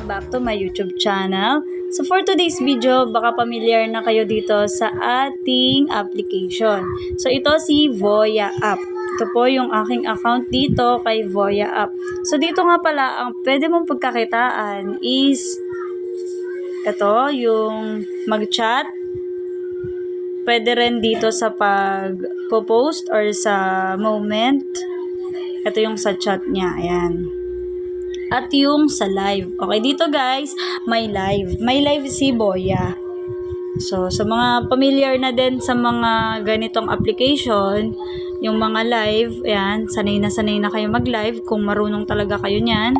back to my YouTube channel. So for today's video, baka familiar na kayo dito sa ating application. So ito si Voya App. Ito po yung aking account dito kay Voya App. So dito nga pala, ang pwede mong pagkakitaan is ito, yung mag-chat. Pwede rin dito sa pag-post or sa moment. Ito yung sa chat niya. Ayan. At yung sa live. Okay, dito guys, may live. May live si Voya. So, sa mga familiar na din sa mga ganitong application, yung mga live, ayan, sanay na kayo mag-live kung marunong talaga kayo niyan.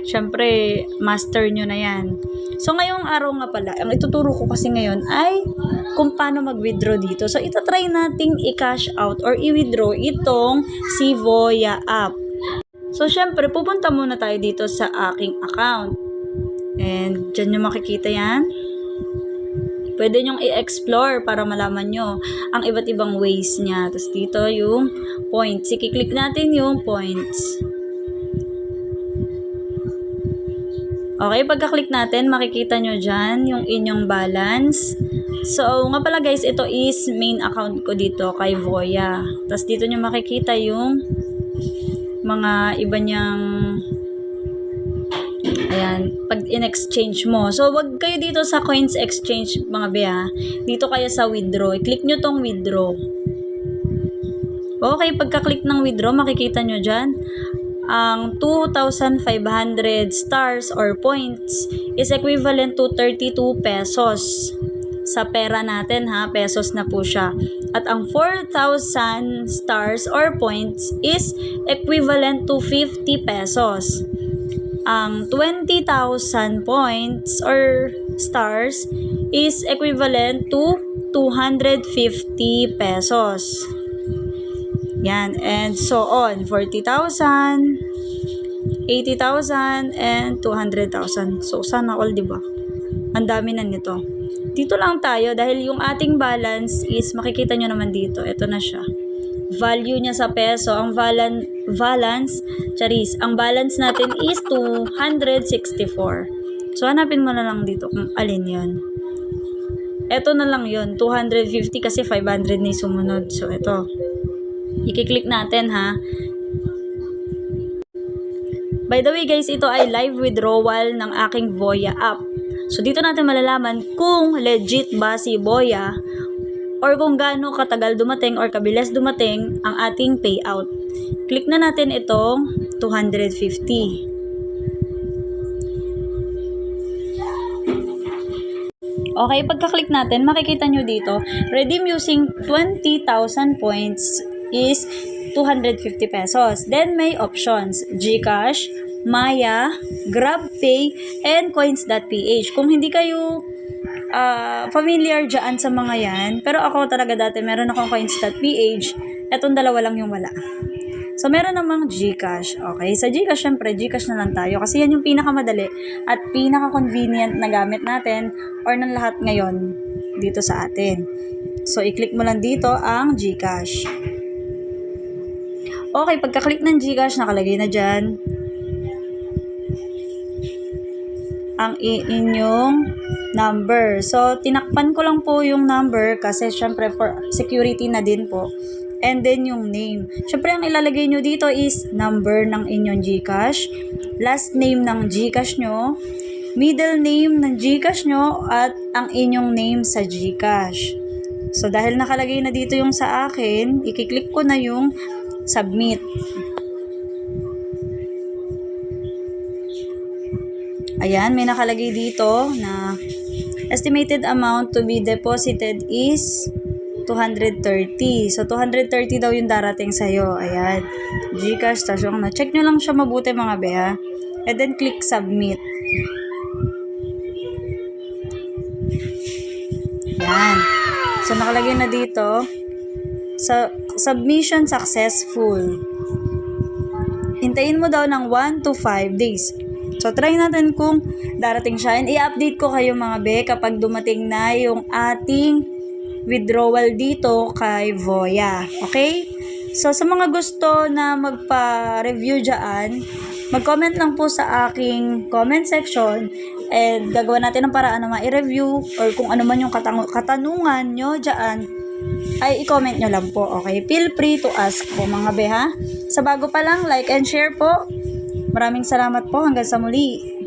Syempre, master nyo na yan. So, ngayong araw nga pala, ang ituturo ko kasi ngayon ay kung paano mag-withdraw dito. So, itatry nating i-cash out or i-withdraw itong si Voya App. So, syempre, pupunta muna tayo dito sa aking account. And, dyan nyo makikita yan. Pwede nyong i-explore para malaman nyo ang iba't ibang ways niya. Tapos dito yung points. I-click natin yung points. Okay, pagka-click natin, makikita nyo dyan yung inyong balance. So, nga pala guys, ito is main account ko dito kay Voya. Tapos dito nyo makikita yung mga iba niyang ayan, pag in-exchange mo. So, wag kayo dito sa coins exchange mga beya. Dito kayo sa withdraw. I-click nyo tong withdraw. Okay, pagka-click ng withdraw, makikita nyo dyan ang 2,500 stars or points is equivalent to 32 pesos. Sa pera natin ha, pesos na po siya. At ang 4,000 stars or points is equivalent to 50 pesos. Ang 20,000 points or stars is equivalent to 250 pesos. Yan, and so on. 40,000, 80,000, and 200,000. So, sana all, diba? Ang dami na nito. Dito lang tayo dahil yung ating balance is makikita nyo naman dito. Ito na siya. Value niya sa peso. Ang balance natin is 264. So, hanapin mo na lang dito kung alin yon. Ito na lang yon 250 kasi 500 na sumunod. So, ito. I-click natin ha. By the way guys, ito ay live withdrawal ng aking Voya App. So, dito natin malalaman kung legit ba si Voya or kung gaano katagal dumating or kabilis dumating ang ating payout. Click na natin itong 250. Okay, pagka-click natin, makikita nyo dito, redeem using 20,000 points is 250 pesos. Then, may options, GCash, Maya, GrabPay, and Coins.ph. Kung hindi kayo familiar dyan sa mga yan, pero ako talaga dati meron akong Coins.ph, etong dalawa lang yung wala. So, meron namang GCash. Okay, sa GCash, syempre, GCash na lang tayo kasi yan yung pinakamadali at pinaka-convenient na gamit natin or ng lahat ngayon dito sa atin. So, i-click mo lang dito ang GCash. Okay, pagka-click ng GCash, nakalagay na dyan ang inyong number. So, tinakpan ko lang po yung number kasi syempre for security na din po. And then yung name. Syempre, ang ilalagay nyo dito is number ng inyong GCash, last name ng GCash nyo, middle name ng GCash nyo, at ang inyong name sa GCash. So, dahil nakalagay na dito yung sa akin, i-click ko na yung submit. Ayan, may nakalagay dito na estimated amount to be deposited is 230. So, 230 daw yung darating sa'yo. Ayan. GCash, tapos yung check nyo lang siya mabuti mga beha. And then, click submit. Ayan. So, nakalagay na dito. So, submission successful. Hintayin mo daw ng 1 to 5 days. So, try natin kung darating siya. And i-update ko kayo mga be kapag dumating na yung ating withdrawal dito kay Voya. Okay? So, sa mga gusto na magpa-review dyan, mag-comment lang po sa aking comment section and gagawa natin ng paraan na ma-review or kung ano man yung katanungan nyo dyan ay i-comment nyo lang po, okay? Feel free to ask po mga beha. Sa bago pa lang, like and share po. Maraming salamat po. Hanggang sa muli.